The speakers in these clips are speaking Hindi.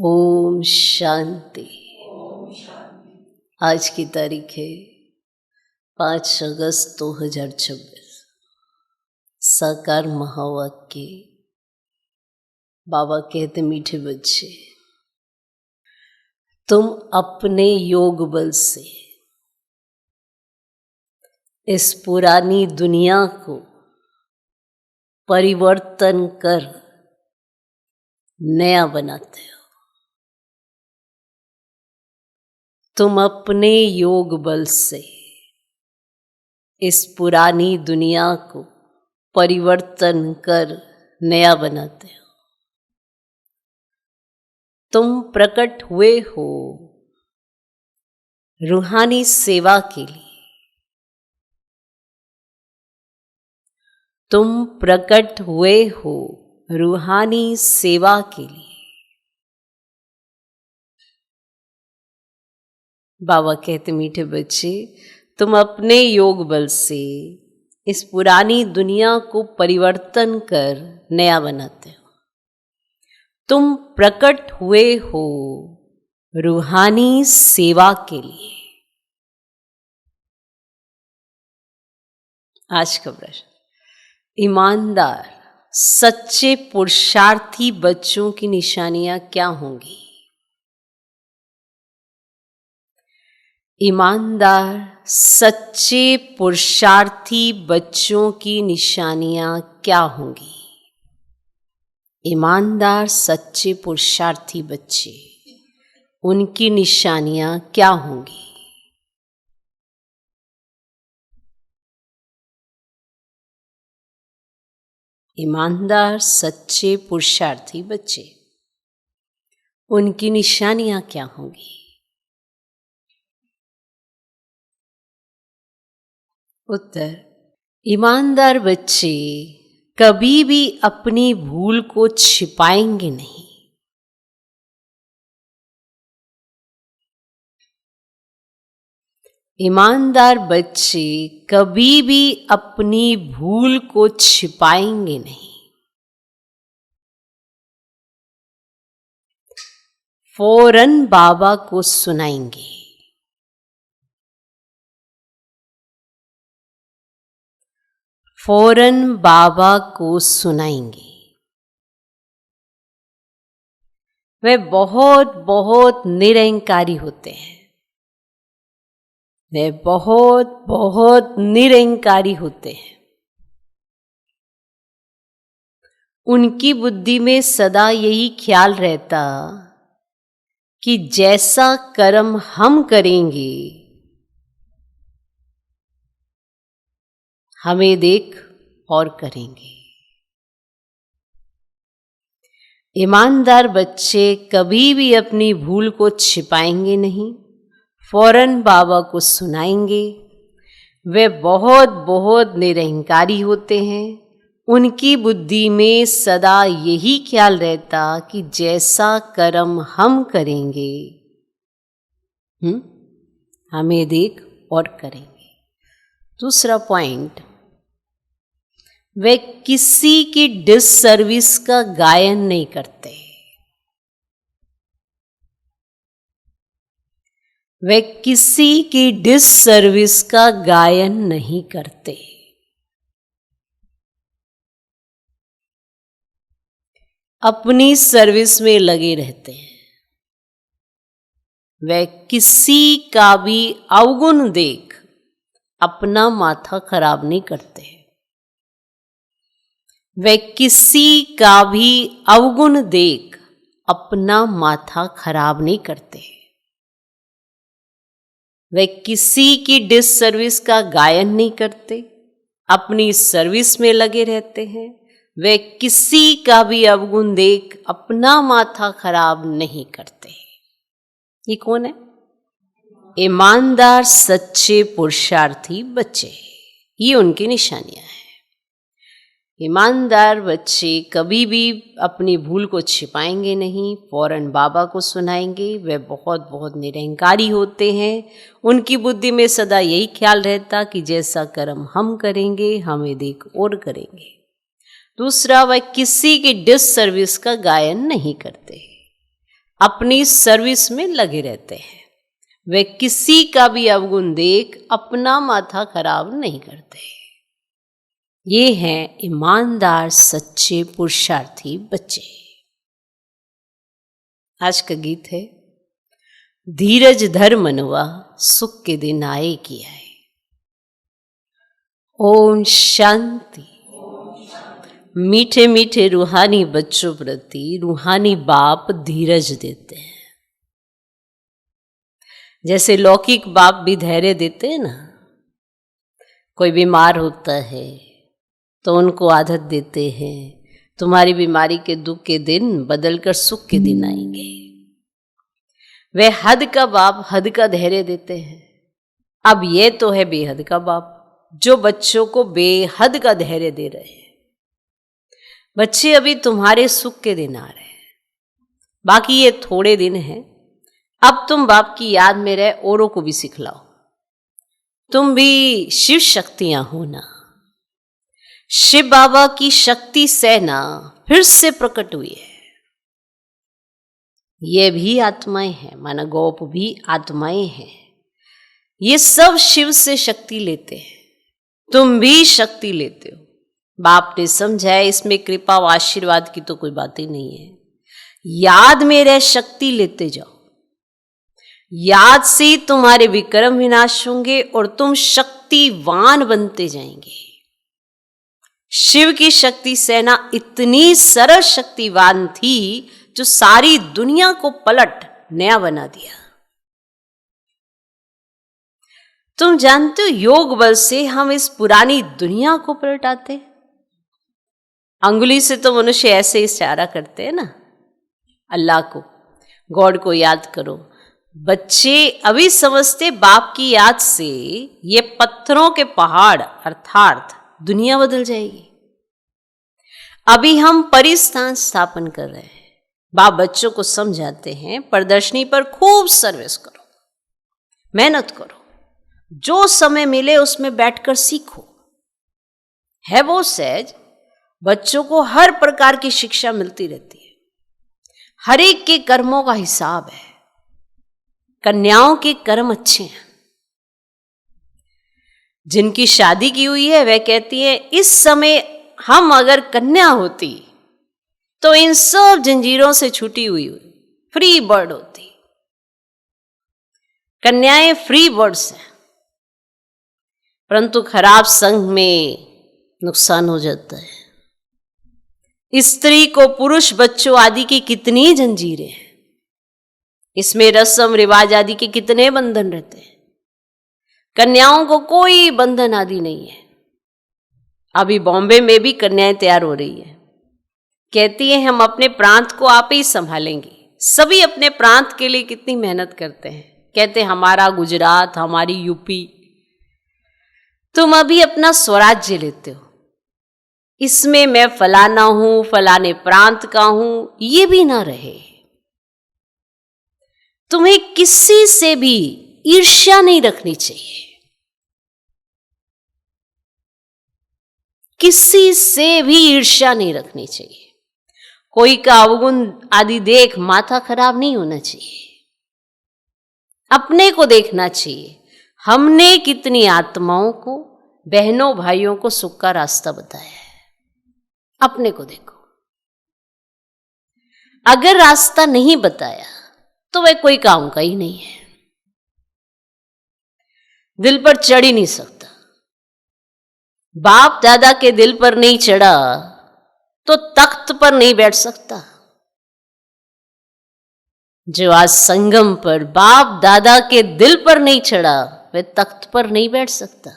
ओम शांति। आज की तारीख है 5 अगस्त 2026। साकार महावाक्य। बाबा कहते मीठे बच्चे, तुम अपने योग बल से इस पुरानी दुनिया को परिवर्तन कर नया बनाते हो। तुम अपने योग बल से इस पुरानी दुनिया को परिवर्तन कर नया बनाते हो। तुम प्रकट हुए हो रूहानी सेवा के लिए। तुम प्रकट हुए हो रूहानी सेवा के लिए। बाबा कहते मीठे बच्चे, तुम अपने योग बल से इस पुरानी दुनिया को परिवर्तन कर नया बनाते हो। तुम प्रकट हुए हो रूहानी सेवा के लिए। आज का प्रश्न, ईमानदार सच्चे पुरुषार्थी बच्चों की निशानियां क्या होंगी? ईमानदार सच्चे पुरुषार्थी बच्चों की निशानियां क्या होंगी? ईमानदार सच्चे पुरुषार्थी बच्चे, उनकी निशानियां क्या होंगी? ईमानदार सच्चे पुरुषार्थी बच्चे, उनकी निशानियां क्या होंगी? उत्तर, ईमानदार बच्चे कभी भी अपनी भूल को छिपाएंगे नहीं। ईमानदार बच्चे कभी भी अपनी भूल को छिपाएंगे नहीं। फौरन बाबा को सुनाएंगे। फौरन बाबा को सुनाएंगे। वे बहुत बहुत निरहंकारी होते हैं। वे बहुत बहुत निरहंकारी होते हैं। उनकी बुद्धि में सदा यही ख्याल रहता कि जैसा कर्म हम करेंगे हमें देख और करेंगे। ईमानदार बच्चे कभी भी अपनी भूल को छिपाएंगे नहीं, फौरन बाबा को सुनाएंगे। वे बहुत बहुत निरहंकारी होते हैं। उनकी बुद्धि में सदा यही ख्याल रहता कि जैसा कर्म हम करेंगे हमें देख और करेंगे। दूसरा पॉइंट, वे किसी की डिससर्विस का गायन नहीं करते। वे किसी की डिससर्विस का गायन नहीं करते। अपनी सर्विस में लगे रहते हैं। वे किसी का भी अवगुण देख अपना माथा खराब नहीं करते। वे किसी का भी अवगुण देख अपना माथा खराब नहीं करते। वे किसी की डिससर्विस का गायन नहीं करते। अपनी सर्विस में लगे रहते हैं। वे किसी का भी अवगुण देख अपना माथा खराब नहीं करते। ये कौन है? ईमानदार सच्चे पुरुषार्थी बच्चे। ये उनकी निशानियां हैं। ईमानदार बच्चे कभी भी अपनी भूल को छिपाएंगे नहीं, फौरन बाबा को सुनाएंगे। वे बहुत बहुत निरहंकारी होते हैं। उनकी बुद्धि में सदा यही ख्याल रहता कि जैसा कर्म हम करेंगे हमें देख और करेंगे। दूसरा, वह किसी की डिससर्विस का गायन नहीं करते। अपनी सर्विस में लगे रहते हैं। वे किसी का भी अवगुण देख अपना माथा खराब नहीं करते। ये हैं ईमानदार सच्चे पुरुषार्थी बच्चे। आज का गीत है, धीरज धर मनवा सुख के दिन आए कि आए। ओम शांति। मीठे मीठे रूहानी बच्चों प्रति रूहानी बाप धीरज देते हैं। जैसे लौकिक बाप भी धैर्य देते हैं ना, कोई बीमार होता है तो उनको आदत देते हैं, तुम्हारी बीमारी के दुख के दिन बदलकर सुख के दिन आएंगे। वे हद का बाप हद का धैर्य देते हैं। अब ये तो है बेहद का बाप जो बच्चों को बेहद का धैर्य दे रहे हैं। बच्चे अभी तुम्हारे सुख के दिन आ रहे हैं, बाकी ये थोड़े दिन हैं। अब तुम बाप की याद में रहे औरों को भी सिखलाओ। तुम भी शिव शक्तियां हो ना। शिव बाबा की शक्ति सेना फिर से प्रकट हुई है। ये भी आत्माएं हैं, माना गोप भी आत्माएं हैं। ये सब शिव से शक्ति लेते हैं, तुम भी शक्ति लेते हो। बाप ने समझा है इसमें कृपा व आशीर्वाद की तो कोई बात ही नहीं है। याद में रह शक्ति लेते जाओ। याद से तुम्हारे विक्रम विनाश होंगे और तुम शक्तिवान बनते जाएंगे। शिव की शक्ति सेना इतनी सरल शक्तिवान थी जो सारी दुनिया को पलट नया बना दिया। तुम जानते हो योग बल से हम इस पुरानी दुनिया को पलटाते। अंगुली से तो मनुष्य ऐसे इशारा करते हैं ना, अल्लाह को, गॉड को याद करो। बच्चे अभी समझते बाप की याद से ये पत्थरों के पहाड़ अर्थात दुनिया बदल जाएगी। अभी हम परिस्थान स्थापन कर रहे हैं। बाप बच्चों को समझाते हैं, प्रदर्शनी पर खूब सर्विस करो, मेहनत करो, जो समय मिले उसमें बैठकर सीखो। है वो सहज, बच्चों को हर प्रकार की शिक्षा मिलती रहती है। हर एक के कर्मों का हिसाब है। कन्याओं के कर्म अच्छे हैं। जिनकी शादी की हुई है वह कहती है, इस समय हम अगर कन्या होती तो इन सब जंजीरों से छूटी हुई फ्री बर्ड होती। कन्याएं फ्री बर्ड्स हैं, परंतु खराब संग में नुकसान हो जाता है। स्त्री को पुरुष बच्चों आदि की कितनी जंजीरें हैं। इसमें रस्म रिवाज आदि के कितने बंधन रहते हैं। कन्याओं को कोई बंधन आदि नहीं है। अभी बॉम्बे में भी कन्याएं तैयार हो रही है, कहती है हम अपने प्रांत को आप ही संभालेंगे। सभी अपने प्रांत के लिए कितनी मेहनत करते हैं, कहते हमारा गुजरात, हमारी यूपी। तुम अभी अपना स्वराज्य लेते हो, इसमें मैं फलाना हूं, फलाने प्रांत का हूं, ये भी ना रहे। तुम्हें किसी से भी ईर्ष्या नहीं रखनी चाहिए। किसी से भी ईर्ष्या नहीं रखनी चाहिए। कोई का अवगुण आदि देख माथा खराब नहीं होना चाहिए। अपने को देखना चाहिए, हमने कितनी आत्माओं को, बहनों भाइयों को सुख का रास्ता बताया है। अपने को देखो। अगर रास्ता नहीं बताया तो वह कोई काम का ही नहीं है। दिल पर चढ़ ही नहीं सकता। बाप दादा के दिल पर नहीं चढ़ा तो तख्त पर नहीं बैठ सकता। जो आज संगम पर बाप दादा के दिल पर नहीं चढ़ा वह तख्त पर नहीं बैठ सकता।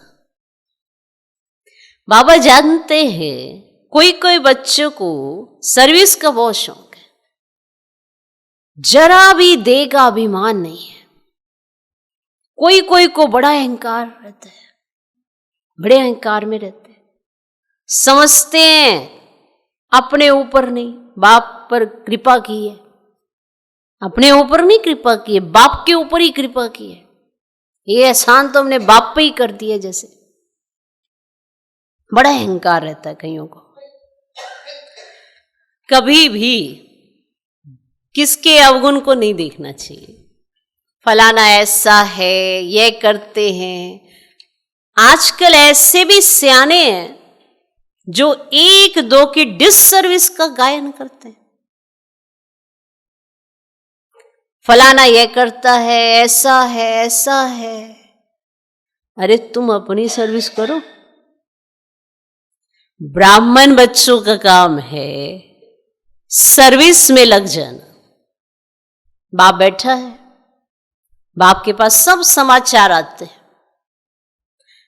बाबा जानते हैं कोई कोई बच्चों को सर्विस का बहुत शौक है, जरा भी देह का अभिमान नहीं है। कोई कोई को बड़ा अहंकार रहता है, बड़े अहंकार में रहते हैं। समझते हैं अपने ऊपर नहीं, बाप पर कृपा की है। अपने ऊपर नहीं कृपा की है, बाप के ऊपर ही कृपा की है। ये एहसान तो हमने बाप पे ही कर दिया। जैसे बड़ा अहंकार रहता है कईयों को। कभी भी किसके अवगुण को नहीं देखना चाहिए। फलाना ऐसा है, ये करते हैं। आजकल ऐसे भी सियाने हैं जो एक दो की डिससर्विस का गायन करते हैं। फलाना ये करता है, ऐसा है, ऐसा है। अरे तुम अपनी सर्विस करो। ब्राह्मण बच्चों का काम है सर्विस में लग जाना। बाप बैठा है, बाप के पास सब समाचार आते हैं,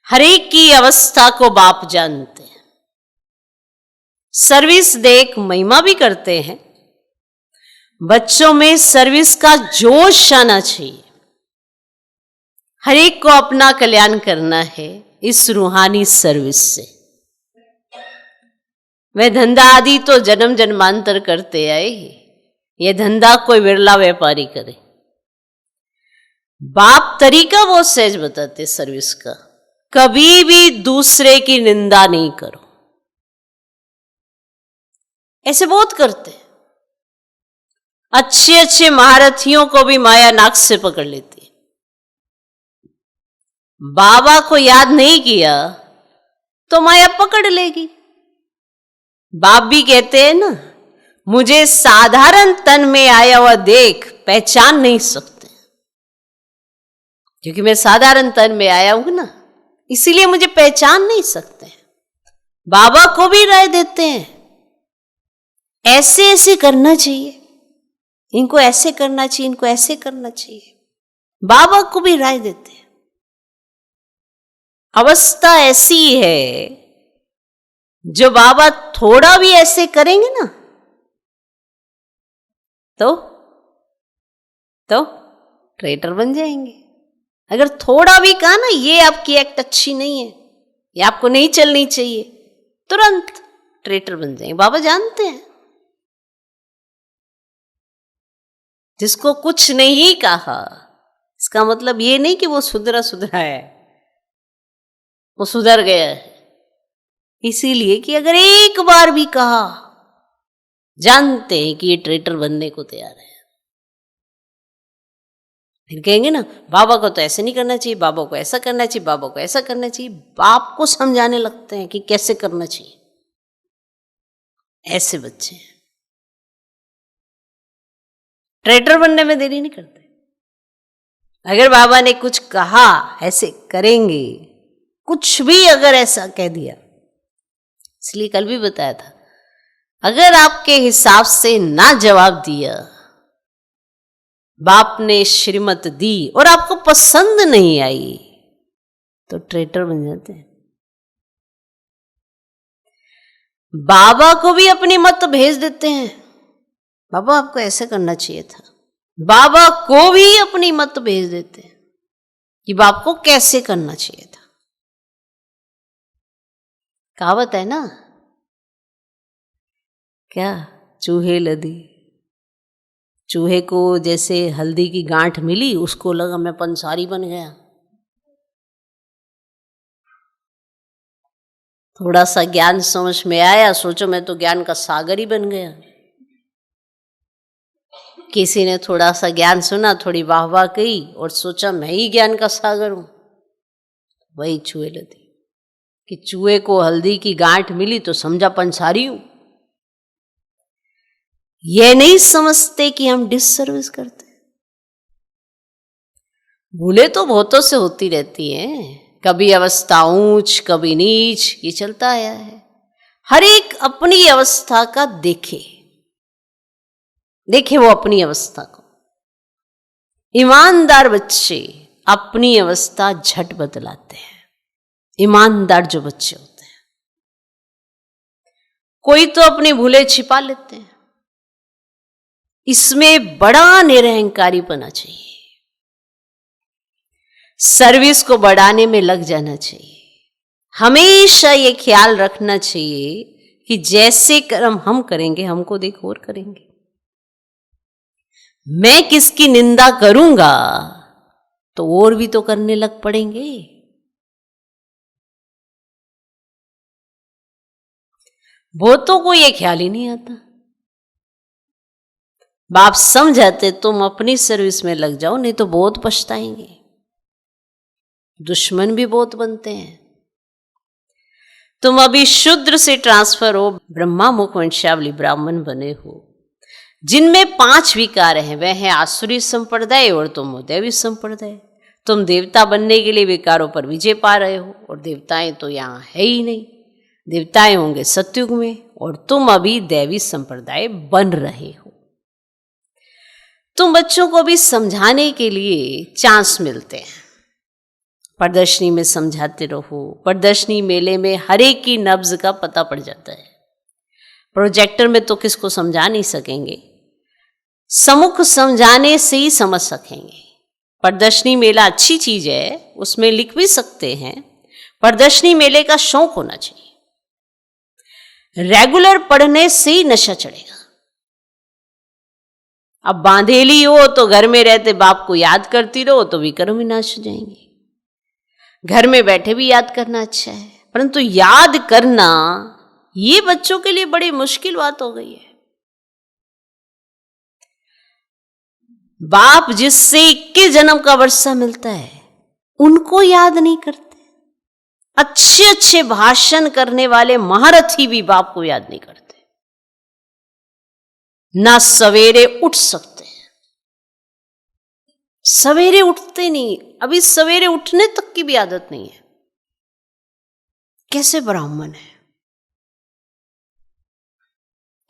हर एक की अवस्था को बाप जानते हैं। सर्विस देख महिमा भी करते हैं। बच्चों में सर्विस का जोश आना चाहिए। हर एक को अपना कल्याण करना है इस रूहानी सर्विस से। वह धंधा आदि तो जन्म जन्मांतर करते आए, यह धंधा कोई विरला व्यापारी करे। बाप तरीका बहुत सहज बताते सर्विस का। कभी भी दूसरे की निंदा नहीं करो। ऐसे बहुत करते हैं। अच्छे अच्छे महारथियों को भी माया नाक से पकड़ लेती है। बाबा को याद नहीं किया तो माया पकड़ लेगी। बाप भी कहते हैं ना, मुझे साधारण तन में आया हुआ देख पहचान नहीं सकते, क्योंकि मैं साधारण तन में आया हूं ना, इसीलिए मुझे पहचान नहीं सकते। बाबा को भी राय देते हैं, ऐसे ऐसे करना चाहिए, इनको ऐसे करना चाहिए, इनको ऐसे करना चाहिए। बाबा को भी राय देते हैं। अवस्था ऐसी है, जो बाबा थोड़ा भी ऐसे करेंगे ना तो ट्रेटर बन जाएंगे। अगर थोड़ा भी कहा ना ये आपकी एक्ट अच्छी नहीं है, ये आपको नहीं चलनी चाहिए, तुरंत ट्रेटर बन जाएंगे। बाबा जानते हैं। जिसको कुछ नहीं कहा इसका मतलब ये नहीं कि वो सुधरा है, वो सुधर गया है। इसीलिए कि अगर एक बार भी कहा, जानते हैं कि ये ट्रेटर बनने को तैयार है। फिर कहेंगे ना बाबा को तो ऐसे नहीं करना चाहिए, बाबा को ऐसा करना चाहिए, बाबा को ऐसा करना चाहिए। बाप को समझाने लगते हैं कि कैसे करना चाहिए। ऐसे बच्चे हैं, ट्रेटर बनने में देरी नहीं करते। अगर बाबा ने कुछ कहा ऐसे करेंगे, कुछ भी अगर ऐसा कह दिया, इसलिए कल भी बताया था, अगर आपके हिसाब से ना जवाब दिया, बाप ने श्रीमत दी और आपको पसंद नहीं आई, तो ट्रेटर बन जाते हैं। बाबा को भी अपनी मत भेज देते हैं, बाबा आपको ऐसे करना चाहिए था। बाबा को भी अपनी मत भेज देते हैं कि बाप को कैसे करना चाहिए था। कहावत है ना, क्या चूहे लदी। चूहे को जैसे हल्दी की गांठ मिली, उसको लगा मैं पंसारी बन गया। थोड़ा सा ज्ञान समझ में आया, सोचो मैं तो ज्ञान का सागर ही बन गया। किसी ने थोड़ा सा ज्ञान सुना, थोड़ी वाहवाह की और सोचा मैं ही ज्ञान का सागर हूं। वही चूहे लदी कि चूहे को हल्दी की गांठ मिली तो समझा पंसारी हूं। यह नहीं समझते कि हम डिससर्विस करते। भूले तो बहुतों से होती रहती हैं, कभी अवस्था ऊंच कभी नीच, ये चलता आया है। हर एक अपनी अवस्था का देखे वो अपनी अवस्था को। ईमानदार बच्चे अपनी अवस्था झट बदलाते हैं। ईमानदार जो बच्चे होते हैं, कोई तो अपनी भूले छिपा लेते हैं। इसमें बड़ा निरहंकारी बना चाहिए। सर्विस को बढ़ाने में लग जाना चाहिए। हमेशा ये ख्याल रखना चाहिए कि जैसे कर्म हम करेंगे, हमको देख और करेंगे। मैं किसकी निंदा करूंगा तो और भी तो करने लग पड़ेंगे। बहुतों को ये ख्याल ही नहीं आता। बाप समझाते तुम अपनी सर्विस में लग जाओ, नहीं तो बहुत पछताएंगे, दुश्मन भी बहुत बनते हैं। तुम अभी शूद्र से ट्रांसफर हो, ब्रह्मा मुख वंशावली ब्राह्मण बने हो, जिनमें 5 विकार हैं, वह है आसुरी संप्रदाय और तुम हो दैवी संप्रदाय। तुम देवता बनने के लिए विकारों पर विजय पा रहे हो, और देवताएं तो यहाँ है ही नहीं, देवताएं होंगे सतयुग में, और तुम अभी दैवी संप्रदाय बन रहे हो। तुम बच्चों को भी समझाने के लिए चांस मिलते हैं, प्रदर्शनी में समझाते रहो, प्रदर्शनी मेले में हर एक की नब्ज का पता पड़ जाता है। प्रोजेक्टर में तो किसको समझा नहीं सकेंगे, सम्मुख समझाने से ही समझ सकेंगे। प्रदर्शनी मेला अच्छी चीज है, उसमें लिख भी सकते हैं, प्रदर्शनी मेले का शौक होना चाहिए। रेगुलर पढ़ने से ही नशा चढ़ेगा। अब बांधेली हो तो घर में रहते बाप को याद करती रहो तो विक्रम विनाश हो जाएंगे। घर में बैठे भी याद करना अच्छा है, परंतु याद करना ये बच्चों के लिए बड़ी मुश्किल बात हो गई है। बाप जिससे 21 जन्म का वर्षा मिलता है उनको याद नहीं करते। अच्छे अच्छे भाषण करने वाले महारथी भी बाप को याद नहीं करते, ना सवेरे उठ सकते हैं। सवेरे उठते नहीं, अभी सवेरे उठने तक की भी आदत नहीं है। कैसे ब्राह्मण है?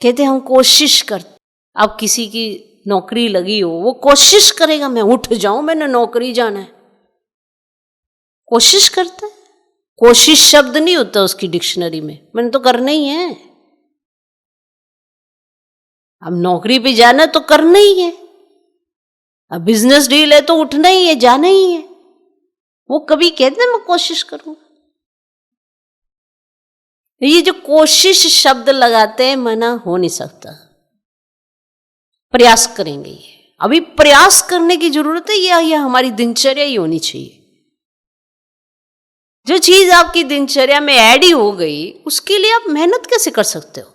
कहते हम कोशिश करते। अब किसी की नौकरी लगी हो, वो कोशिश करेगा मैं उठ जाऊं, मैंने नौकरी जाना है, कोशिश करता है। कोशिश शब्द नहीं होता उसकी डिक्शनरी में, मैंने तो करना ही है। अब नौकरी पे जाना तो करना ही है, अब बिजनेस डील है तो उठना ही है, जाना ही है। वो कभी कहते हैं मैं कोशिश करूंगा। ये जो कोशिश शब्द लगाते हैं मना हो नहीं सकता। प्रयास करेंगे, ये अभी प्रयास करने की जरूरत है, ये हमारी दिनचर्या ही होनी चाहिए। जो चीज आपकी दिनचर्या में ऐड ही हो गई उसके लिए आप मेहनत कैसे कर सकते हो?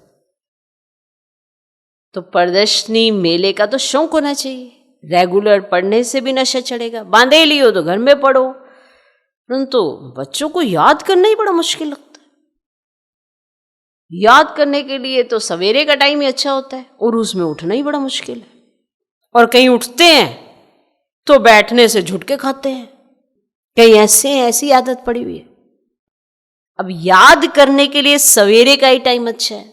तो प्रदर्शनी मेले का तो शौक होना चाहिए। रेगुलर पढ़ने से भी नशा चढ़ेगा। बांधे लियो तो घर में पढ़ो, परंतु बच्चों को याद करना ही बड़ा मुश्किल लगता है। याद करने के लिए तो सवेरे का टाइम ही अच्छा होता है, और उसमें उठना ही बड़ा मुश्किल है। और कहीं उठते हैं तो बैठने से झुटके खाते हैं, कहीं ऐसी आदत पड़ी हुई है। अब याद करने के लिए सवेरे का ही टाइम अच्छा है।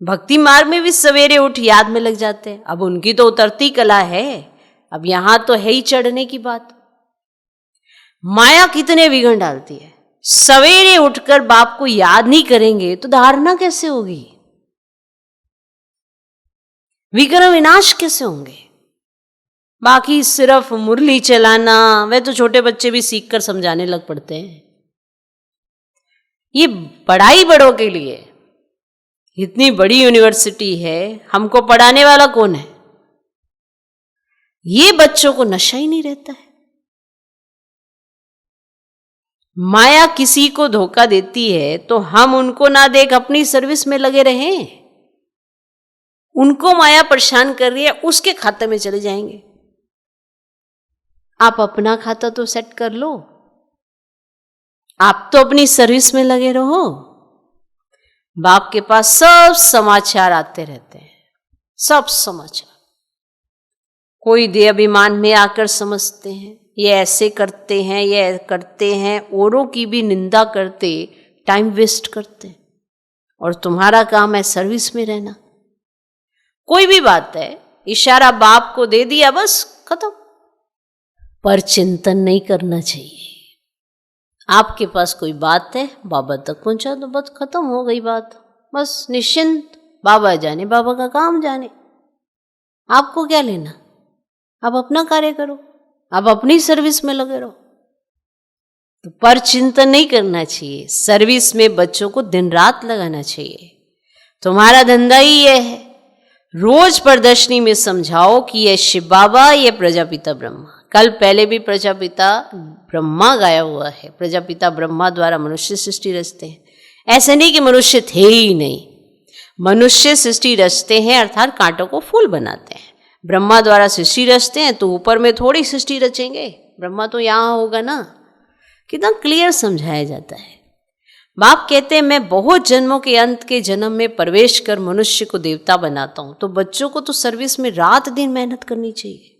भक्ति मार्ग में भी सवेरे उठ याद में लग जाते हैं। अब उनकी तो उतरती कला है, अब यहां तो है ही चढ़ने की बात। माया कितने विघ्न डालती है। सवेरे उठकर बाप को याद नहीं करेंगे तो धारणा कैसे होगी, विक्रम विनाश कैसे होंगे? बाकी सिर्फ मुरली चलाना, वे तो छोटे बच्चे भी सीखकर समझाने लग पड़ते हैं। ये पढ़ाई बड़ों के लिए, इतनी बड़ी यूनिवर्सिटी है, हमको पढ़ाने वाला कौन है? ये बच्चों को नशा ही नहीं रहता है। माया किसी को धोखा देती है तो हम उनको ना देख अपनी सर्विस में लगे रहें। उनको माया परेशान कर रही है, उसके खाते में चले जाएंगे। आप अपना खाता तो सेट कर लो, आप तो अपनी सर्विस में लगे रहो। बाप के पास सब समाचार आते रहते हैं, सब समाचार। कोई देह अभिमान में आकर समझते हैं ये ऐसे करते हैं, ये करते हैं, औरों की भी निंदा करते, टाइम वेस्ट करते। और तुम्हारा काम है सर्विस में रहना। कोई भी बात है, इशारा बाप को दे दिया, बस खत्म। पर चिंतन नहीं करना चाहिए। आपके पास कोई बात है, बाबा तक पहुंचा दो, बस खत्म हो गई बात। बस निश्चिंत, बाबा जाने, बाबा का काम जाने, आपको क्या लेना। आप अपना कार्य करो, आप अपनी सर्विस में लगे रहो। तो पर चिंतन नहीं करना चाहिए। सर्विस में बच्चों को दिन रात लगाना चाहिए। तुम्हारा धंधा ही यह है। रोज प्रदर्शनी में समझाओ कि यह शिव बाबा, यह प्रजापिता ब्रह्मा। कल पहले भी प्रजापिता ब्रह्मा गाया हुआ है। प्रजापिता ब्रह्मा द्वारा मनुष्य सृष्टि रचते हैं। ऐसे नहीं कि मनुष्य थे ही नहीं, मनुष्य सृष्टि रचते हैं, अर्थात कांटों को फूल बनाते हैं। ब्रह्मा द्वारा सृष्टि रचते हैं तो ऊपर में थोड़ी सृष्टि रचेंगे, ब्रह्मा तो यहाँ होगा ना। कितना क्लियर समझाया जाता है। बाप कहते हैं मैं बहुत जन्मों के अंत के जन्म में प्रवेश कर मनुष्य को देवता बनाता हूं, तो बच्चों को तो सर्विस में रात दिन मेहनत करनी चाहिए।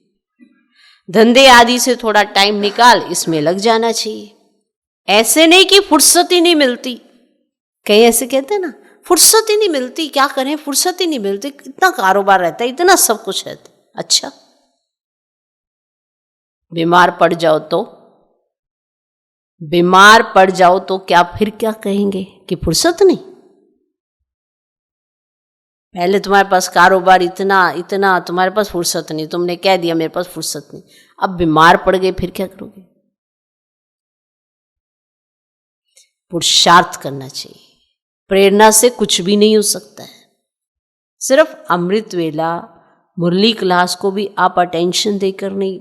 धंधे आदि से थोड़ा टाइम निकाल इसमें लग जाना चाहिए। ऐसे नहीं कि फुर्सत ही नहीं मिलती, कई ऐसे कहते हैं ना फुर्सत ही नहीं मिलती, क्या करें फुर्सत ही नहीं मिलती, इतना कारोबार रहता है, इतना सब कुछ रहता है। अच्छा, बीमार पड़ जाओ तो क्या फिर क्या कहेंगे कि फुर्सत नहीं? पहले तुम्हारे पास कारोबार इतना तुम्हारे पास फुर्सत नहीं, तुमने कह दिया मेरे पास फुर्सत नहीं, अब बीमार पड़ गए फिर क्या करोगे? पुरुषार्थ करना चाहिए। प्रेरणा से कुछ भी नहीं हो सकता है। सिर्फ अमृत वेला मुरली क्लास को भी आप अटेंशन देकर नहीं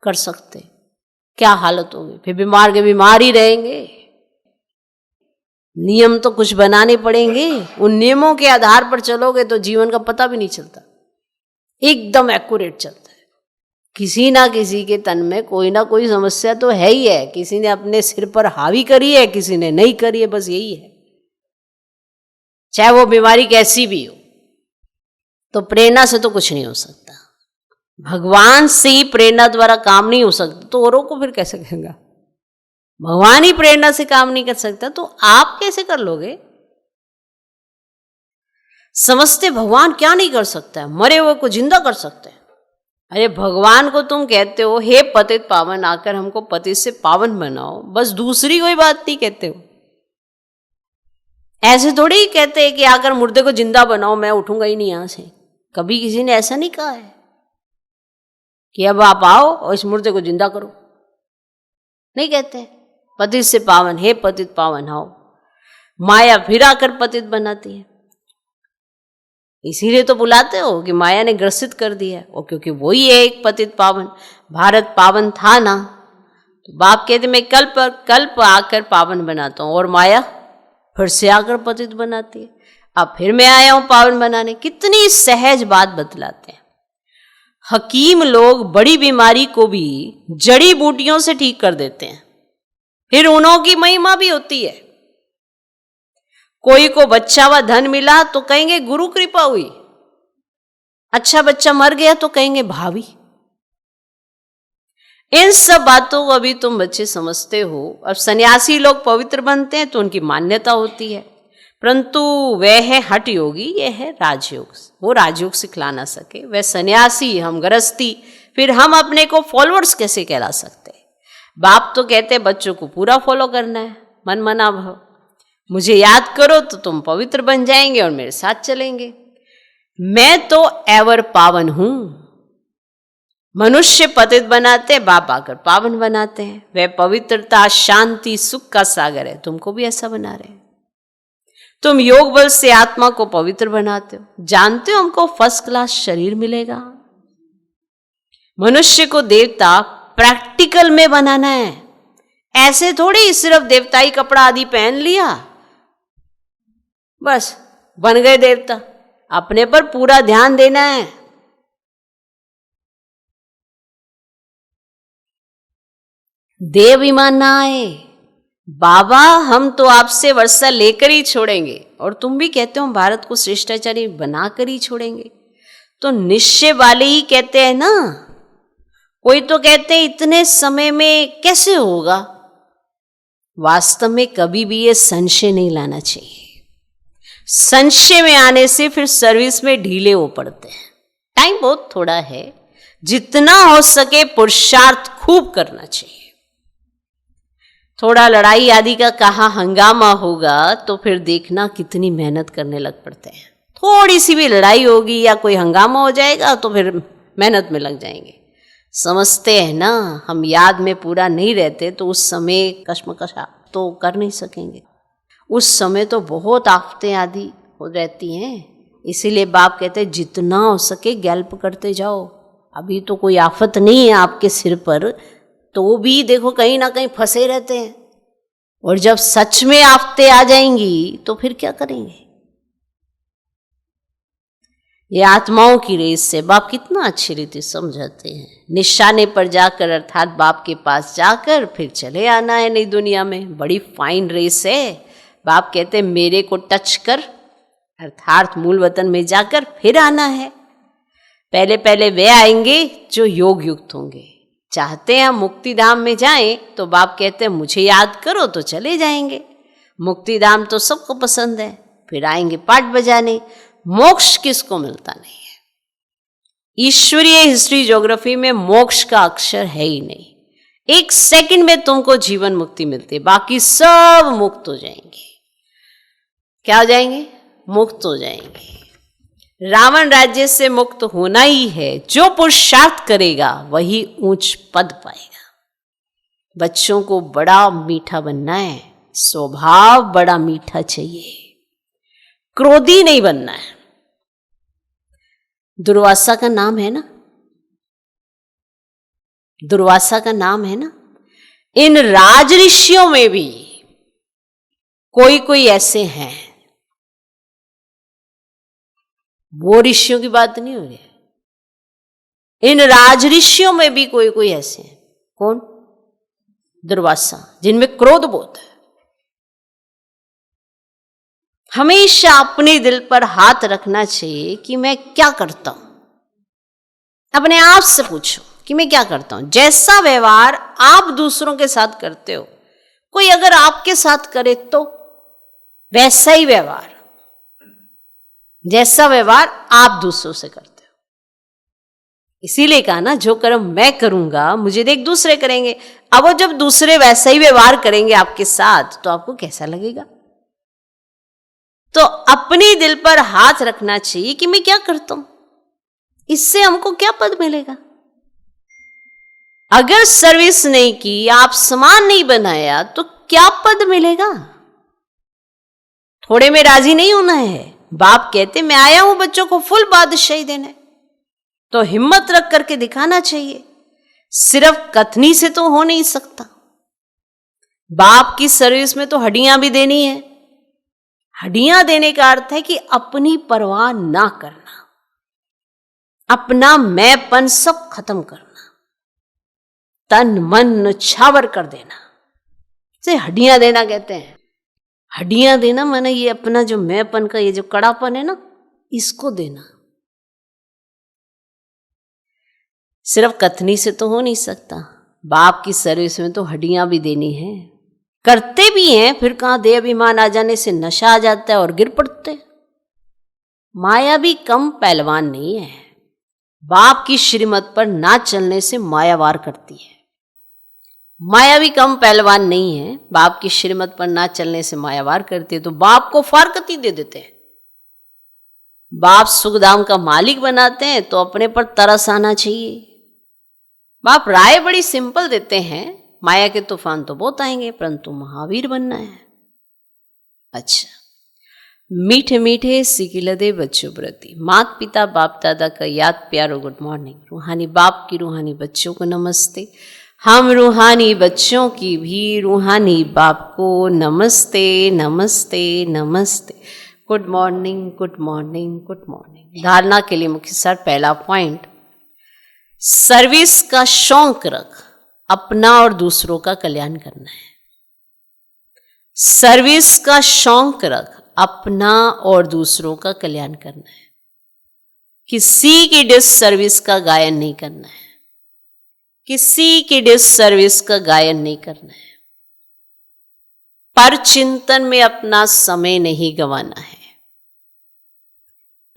कर सकते, क्या हालत होगी? फिर बीमार के बीमार ही रहेंगे। नियम तो कुछ बनाने पड़ेंगे, उन नियमों के आधार पर चलोगे तो जीवन का पता भी नहीं चलता, एकदम एक्यूरेट चलता है। किसी ना किसी के तन में कोई ना कोई समस्या तो है ही है, किसी ने अपने सिर पर हावी करी है, किसी ने नहीं करी है, बस यही है। चाहे वो बीमारी कैसी भी हो, तो प्रेरणा से तो कुछ नहीं हो सकता। भगवान से ही प्रेरणा द्वारा काम नहीं हो सकता तो औरों को फिर कैसे कहेगा? भगवान ही प्रेरणा से काम नहीं कर सकता तो आप कैसे कर लोगे? समझते भगवान क्या नहीं कर सकता है? मरे हुए को जिंदा कर सकते हैं। अरे भगवान को तुम कहते हो हे पतित पावन, आकर हमको पतित से पावन बनाओ, बस दूसरी कोई बात नहीं कहते हो। ऐसे थोड़ी ही कहते हैं कि आकर मुर्दे को जिंदा बनाओ, मैं उठूंगा ही नहीं यहां से। कभी किसी ने ऐसा नहीं कहा है कि अब आप आओ और इस मुर्दे को जिंदा करो, नहीं कहते। पतित से पावन, हे पतित पावन आओ। माया फिर आकर पतित बनाती है, इसीलिए तो बुलाते हो कि माया ने ग्रसित कर दिया, और क्योंकि वही है एक पतित पावन। भारत पावन था ना, तो बाप कहते मैं कल्प आकर पावन बनाता हूं, और माया फिर से आकर पतित बनाती है। अब फिर मैं आया हूं पावन बनाने। कितनी सहज बात बतलाते हैं। हकीम लोग बड़ी बीमारी को भी जड़ी बूटियों से ठीक कर देते हैं, फिर उन्हों की महिमा भी होती है। कोई को बच्चा व धन मिला तो कहेंगे गुरु कृपा हुई, अच्छा बच्चा मर गया तो कहेंगे भावी। इन सब बातों को अभी तुम बच्चे समझते हो। अब सन्यासी लोग पवित्र बनते हैं तो उनकी मान्यता होती है, परंतु वह है हठ योगी, यह है राजयोग। वो राजयोग सिखला ना सके, वह सन्यासी, हम गृहस्थी, फिर हम अपने को फॉलोअर्स कैसे कहला सकते? बाप तो कहते हैं बच्चों को पूरा फॉलो करना है, मन मना भाव। मुझे याद करो तो तुम पवित्र बन जाएंगे और मेरे साथ चलेंगे। मैं तो एवर पावन हूं। मनुष्य पतित बनाते, बाप आकर पावन बनाते हैं। वह पवित्रता, शांति, सुख का सागर है, तुमको भी ऐसा बना रहे हैं। तुम योग बल से आत्मा को पवित्र बनाते हो। जानते हो हमको फर्स्ट क्लास शरीर मिलेगा। मनुष्य को देवता प्रैक्टिकल में बनाना है, ऐसे थोड़ी सिर्फ देवताई कपड़ा आदि पहन लिया बस बन गए देवता। अपने पर पूरा ध्यान देना है। देव ईमान ना आए, बाबा हम तो आपसे वर्षा लेकर ही छोड़ेंगे, और तुम भी कहते हो भारत को श्रेष्ठाचारी बनाकर ही छोड़ेंगे, तो निश्चय वाले ही कहते हैं ना। कोई तो कहते हैं इतने समय में कैसे होगा। वास्तव में कभी भी ये संशय नहीं लाना चाहिए। संशय में आने से फिर सर्विस में ढीले हो पड़ते हैं। टाइम बहुत थोड़ा है, जितना हो सके पुरुषार्थ खूब करना चाहिए। थोड़ा लड़ाई आदि का कहा हंगामा होगा तो फिर देखना कितनी मेहनत करने लग पड़ते हैं। थोड़ी सी भी लड़ाई होगी या कोई हंगामा हो जाएगा तो फिर मेहनत में लग जाएंगे। समझते हैं ना, हम याद में पूरा नहीं रहते तो उस समय कश्मकश तो कर नहीं सकेंगे। उस समय तो बहुत आफतें आदि हो रहती हैं। इसीलिए बाप कहते हैं जितना हो सके गैल्प करते जाओ। अभी तो कोई आफत नहीं है आपके सिर पर, तो भी देखो कहीं ना कहीं फंसे रहते हैं, और जब सच में आफतें आ जाएंगी तो फिर क्या करेंगे? ये आत्माओं की रेस है। बाप कितना अच्छी रीति समझाते हैं। निशाने पर जाकर अर्थात बाप के पास जाकर फिर चले आना है नई दुनिया में। बड़ी फाइन रेस है। बाप कहते हैं मेरे को टच कर अर्थात मूल वतन में जाकर फिर आना है। पहले पहले वे आएंगे जो योग युक्त होंगे। चाहते हैं हम मुक्ति धाम में जाएं तो बाप कहते हैं मुझे याद करो तो चले जाएंगे। मुक्ति धाम तो सबको पसंद है, फिर आएंगे पाठ बजाने। मोक्ष किसको मिलता नहीं है। ईश्वरीय हिस्ट्री ज्योग्राफी में मोक्ष का अक्षर है ही नहीं। 1 सेकंड में तुमको जीवन मुक्ति मिलती है, बाकी सब मुक्त हो जाएंगे। क्या हो जाएंगे? मुक्त हो जाएंगे। रावण राज्य से मुक्त होना ही है। जो पुरुषार्थ करेगा वही ऊंच पद पाएगा। बच्चों को बड़ा मीठा बनना है, स्वभाव बड़ा मीठा चाहिए, क्रोधी नहीं बनना है। दुर्वासा का नाम है ना, दुर्वासा का नाम है ना। इन राज ऋषियों में भी कोई कोई ऐसे हैं, वो ऋषियों की बात नहीं हो रही है। इन राज ऋषियों में भी कोई कोई ऐसे हैं। कौन? दुर्वासा, जिनमें क्रोध बहुत है। हमेशा अपने दिल पर हाथ रखना चाहिए कि मैं क्या करता हूं। अपने आप से पूछो कि मैं क्या करता हूं। जैसा व्यवहार आप दूसरों के साथ करते हो, कोई अगर आपके साथ करे तो वैसा ही व्यवहार, जैसा व्यवहार आप दूसरों से करते हो। इसीलिए कहा ना, जो कर्म मैं करूंगा मुझे देख दूसरे करेंगे। अब वो जब दूसरे वैसा ही व्यवहार करेंगे आपके साथ तो आपको कैसा लगेगा? तो अपने दिल पर हाथ रखना चाहिए कि मैं क्या करता हूं, इससे हमको क्या पद मिलेगा। अगर सर्विस नहीं की, आप समान नहीं बनाया तो क्या पद मिलेगा? थोड़े में राजी नहीं होना है। बाप कहते मैं आया हूं बच्चों को फुल बादशाही देने, तो हिम्मत रख करके दिखाना चाहिए। सिर्फ कथनी से तो हो नहीं सकता। बाप की सर्विस में तो हड्डियां भी देनी है। हड्डियां देने का अर्थ है कि अपनी परवाह ना करना, अपना मैंपन सब खत्म करना, तन मन न्यौछावर कर देना, इसे हड्डियां देना कहते हैं। हड्डियां देना माने ये अपना जो मैंपन का ये जो कड़ापन है ना, इसको देना। सिर्फ कथनी से तो हो नहीं सकता। बाप की सर्विस में तो हड्डियां भी देनी है। करते भी हैं, फिर कहां देह अभिमान आ जाने से नशा आ जाता है और गिर पड़ते। माया भी कम पहलवान नहीं है। बाप की श्रीमत पर ना चलने से मायावार करती है। माया भी कम पहलवान नहीं है। बाप की श्रीमत पर ना चलने से मायावार करती है। तो बाप को फारकती दे देते हैं। बाप सुखधाम का मालिक बनाते हैं तो अपने पर तरस आना चाहिए। बाप राय बड़ी सिंपल देते हैं, माया के तूफान तो बहुत आएंगे परंतु महावीर बनना है। अच्छा, मीठे मीठे सिकिलदे बच्चों प्रति माता पिता बाप दादा का याद प्यारो गुड मॉर्निंग। रूहानी बाप की रूहानी बच्चों को नमस्ते। हम रूहानी बच्चों की भी रूहानी बाप को नमस्ते नमस्ते नमस्ते। Good morning good morning good morning. धारणा के लिए मुख्य सार पहला पॉइंट, सर्विस का शौक रख, अपना और दूसरों का कल्याण करना है। सर्विस का शौक रख, अपना और दूसरों का कल्याण करना है। किसी की डिससर्विस का गायन नहीं करना है। किसी की डिससर्विस का गायन नहीं करना है। पर चिंतन में अपना समय नहीं गंवाना है।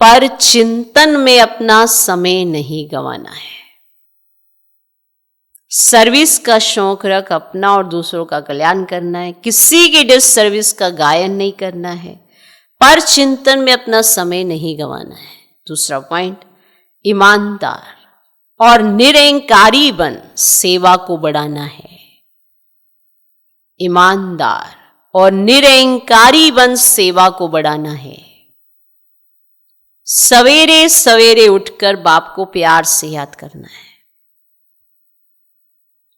पर चिंतन में अपना समय नहीं गंवाना है। सर्विस का शौक रख, अपना और दूसरों का कल्याण करना है। किसी की डिससर्विस का गायन नहीं करना है। पर चिंतन में अपना समय नहीं गंवाना है। दूसरा पॉइंट, ईमानदार और निरंकारी बन सेवा को बढ़ाना है। ईमानदार और निरंकारी बन सेवा को बढ़ाना है। सवेरे सवेरे उठकर बाप को प्यार से याद करना है।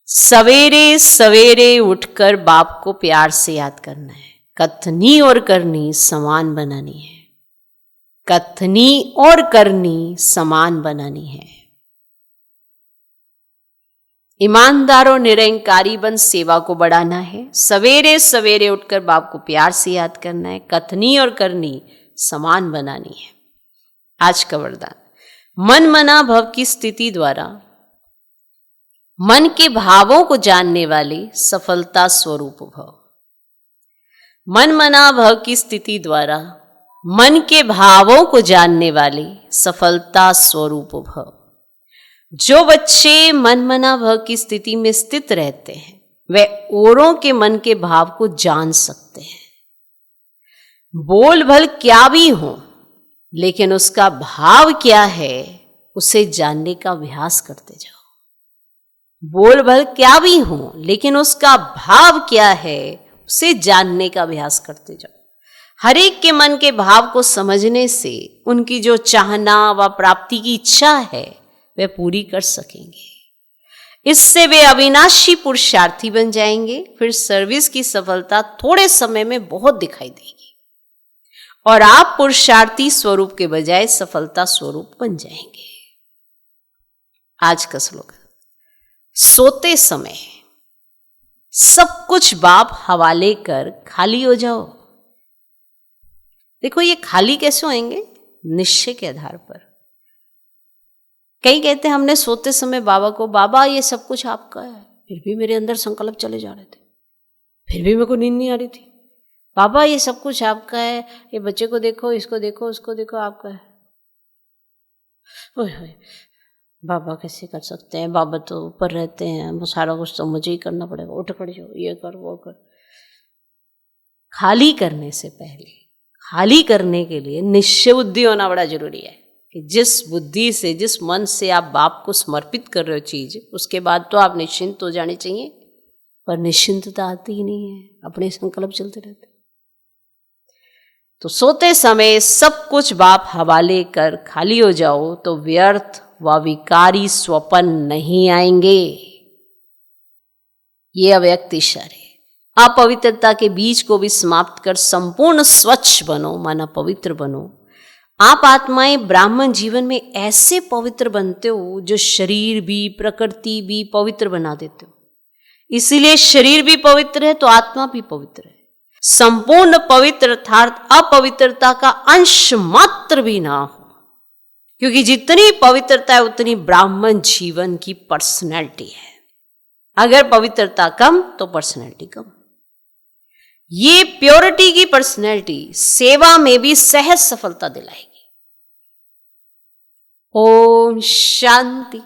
सवेरे सवेरे उठकर बाप को प्यार से याद करना है। कथनी और करनी समान बनानी है। कथनी और करनी समान बनानी है। ईमानदार और निरंकारी बन सेवा को बढ़ाना है। सवेरे सवेरे उठकर बाप को प्यार से याद करना है। कथनी और करनी समान बनानी है। आज का वरदान, मन मना भव की स्थिति द्वारा मन के भावों को जानने वाले सफलता स्वरूप भव। मन मना भव की स्थिति द्वारा मन के भावों को जानने वाले सफलता स्वरूप भव। जो बच्चे मन मना भव की स्थिति में स्थित रहते हैं वे औरों के मन के भाव को जान सकते हैं। बोल भल क्या भी हो, लेकिन उसका भाव क्या है उसे जानने का अभ्यास करते जाओ। बोल भल क्या भी हो, लेकिन उसका भाव क्या है उसे जानने का अभ्यास करते जाओ। हर एक के मन के भाव को समझने से उनकी जो चाहना व प्राप्ति की इच्छा है वे पूरी कर सकेंगे। इससे वे अविनाशी पुरुषार्थी बन जाएंगे। फिर सर्विस की सफलता थोड़े समय में बहुत दिखाई देगी और आप पुरुषार्थी स्वरूप के बजाय सफलता स्वरूप बन जाएंगे। आज का स्लोगन, सोते समय सब कुछ बाप हवाले कर खाली हो जाओ। देखो ये खाली कैसे होंगे? निश्चय के आधार पर। कई कहते हैं हमने सोते समय बाबा को, बाबा ये सब कुछ आपका है, फिर भी मेरे अंदर संकल्प चले जा रहे थे, फिर भी मेरे को नींद नहीं आ रही थी। बाबा ये सब कुछ आपका है, ये बच्चे को देखो, इसको देखो, उसको देखो, आपका है। ओए होए, बाबा कैसे कर सकते हैं, बाबा तो ऊपर रहते हैं, वो सारा कुछ तो मुझे ही करना पड़ेगा, उठ खड़ी जाओ, ये कर वो कर। खाली करने से पहले, खाली करने के लिए निश्चय बुद्धि होना बड़ा जरूरी है कि जिस बुद्धि से, जिस मन से आप बाप को समर्पित कर रहे हो चीज, उसके बाद तो आप निश्चिंत हो जाने चाहिए। पर निश्चिंतता आती ही नहीं है, अपने संकल्प चलते रहते। तो सोते समय सब कुछ बाप हवाले कर खाली हो जाओ तो व्यर्थ व विकारी स्वप्न नहीं आएंगे। ये अव्यक्त ईश्वर है। अपवित्रता के बीज को भी समाप्त कर संपूर्ण स्वच्छ बनो, माना पवित्र बनो। आप आत्माएं ब्राह्मण जीवन में ऐसे पवित्र बनते हो जो शरीर भी, प्रकृति भी पवित्र बना देते हो। इसीलिए शरीर भी पवित्र है तो आत्मा भी पवित्र है। संपूर्ण पवित्र अर्थात अपवित्रता का अंश मात्र भी ना हो, क्योंकि जितनी पवित्रता है उतनी ब्राह्मण जीवन की पर्सनैलिटी है। अगर पवित्रता कम तो पर्सनैलिटी कम। ये प्योरिटी की पर्सनैलिटी सेवा में भी सहज सफलता दिलाएगी। ओम शांति।